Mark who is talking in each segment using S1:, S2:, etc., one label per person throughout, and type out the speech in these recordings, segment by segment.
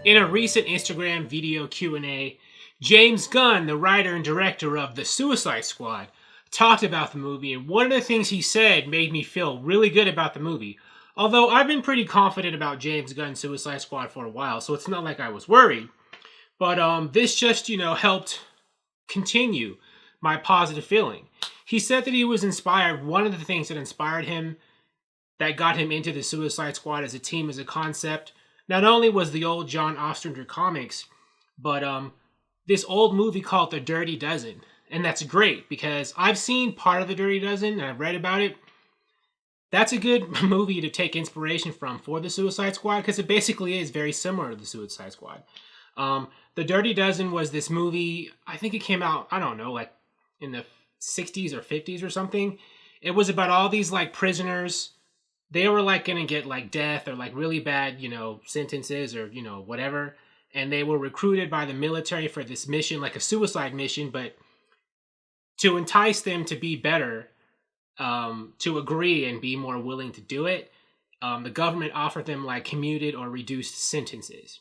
S1: In a recent Instagram video Q&A, James Gunn, the writer and director of The Suicide Squad, talked about the movie, and one of the things he said made me feel really good about the movie. Although I've been pretty confident about James Gunn's Suicide Squad for a while, so it's not like I was worried. But this just, helped continue my positive feeling. He said that he was inspired. One of the things that inspired him, that got him into the Suicide Squad as a team, as a concept, not only was the old John Ostrander comics, but this old movie called The Dirty Dozen. And that's great because I've seen part of The Dirty Dozen and I've read about it. That's a good movie to take inspiration from for the Suicide Squad because it basically is very similar to the Suicide Squad. The Dirty Dozen was this movie, I think it came out, I don't know, like in the 60s or 50s or something. It was about all these like prisoners. They were like going to get like death or like really bad, sentences or, whatever. And they were recruited by the military for this mission, like a suicide mission, but to entice them to be better, to agree and be more willing to do it, the government offered them like commuted or reduced sentences.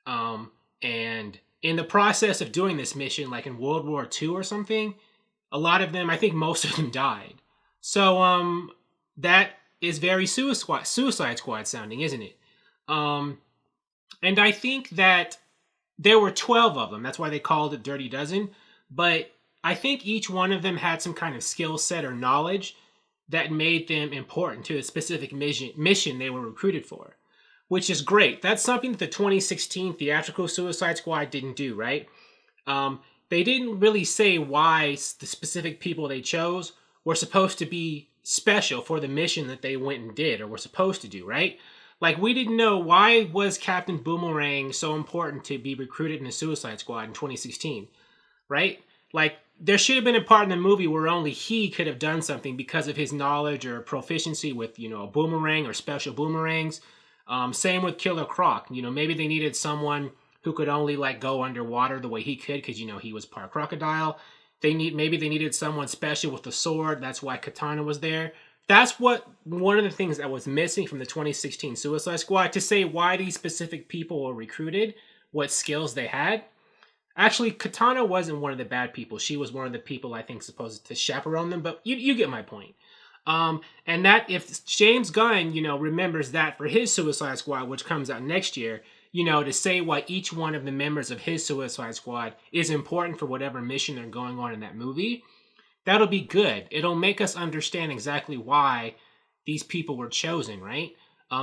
S1: And in the process of doing this mission, like in World War II or something, a lot of them, I think most of them died. So that is very Suicide Squad sounding, isn't it? And I think that there were 12 of them. That's why they called it Dirty Dozen. But I think each one of them had some kind of skill set or knowledge that made them important to a specific mission they were recruited for, which is great. That's something that the 2016 theatrical Suicide Squad didn't do, right? They didn't really say why the specific people they chose were supposed to be special for the mission that they went and did or were supposed to do, right? Like, we didn't know why was Captain Boomerang so important to be recruited in the Suicide Squad in 2016, right? Like, there should have been a part in the movie where only he could have done something because of his knowledge or proficiency with, a boomerang or special boomerangs. Same with Killer Croc. Maybe they needed someone who could only like go underwater the way he could because, he was part crocodile. Maybe they needed someone special with a sword. That's why Katana was there. That's one of the things that was missing from the 2016 Suicide Squad, to say why these specific people were recruited, what skills they had. Actually, Katana wasn't one of the bad people. She was one of the people I think supposed to chaperone them, but you get my point. And that if James Gunn, remembers that for his Suicide Squad, which comes out next year, to say why each one of the members of his Suicide Squad is important for whatever mission they're going on in that movie, that'll be good. It'll make us understand exactly why these people were chosen, right?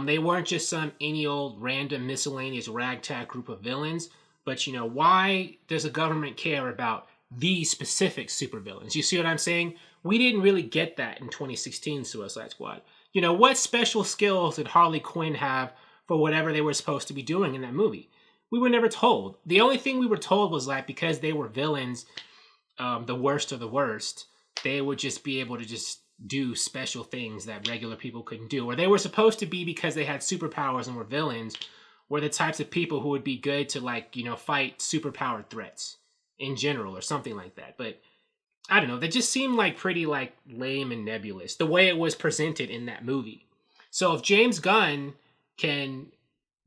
S1: They weren't just some any old random miscellaneous ragtag group of villains, but why does the government care about these specific supervillains? You see what I'm saying? We didn't really get that in 2016 Suicide Squad. What special skills did Harley Quinn have for whatever they were supposed to be doing in that movie? We were never told. The only thing we were told was like, because they were villains, the worst of the worst, they would just be able to just do special things that regular people couldn't do. Or they were supposed to be, because they had superpowers and were villains, were the types of people who would be good to like, fight superpowered threats in general or something like that. But I don't know, they just seemed like pretty like lame and nebulous the way it was presented in that movie. So if James Gunn can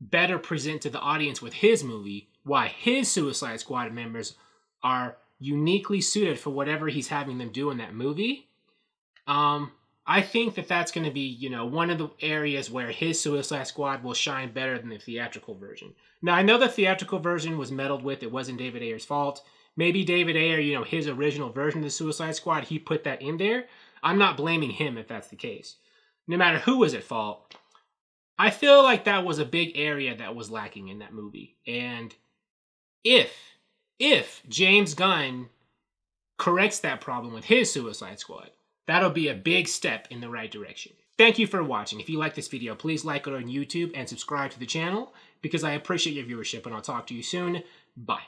S1: better present to the audience with his movie why his Suicide Squad members are uniquely suited for whatever he's having them do in that movie, I think that that's going to be, one of the areas where his Suicide Squad will shine better than the theatrical version. Now, I know the theatrical version was meddled with. It wasn't David Ayer's fault. Maybe David Ayer, his original version of the Suicide Squad, he put that in there. I'm not blaming him if that's the case. No matter who was at fault, I feel like that was a big area that was lacking in that movie. And if James Gunn corrects that problem with his Suicide Squad, that'll be a big step in the right direction. Thank you for watching. If you like this video, please like it on YouTube and subscribe to the channel because I appreciate your viewership, and I'll talk to you soon. Bye.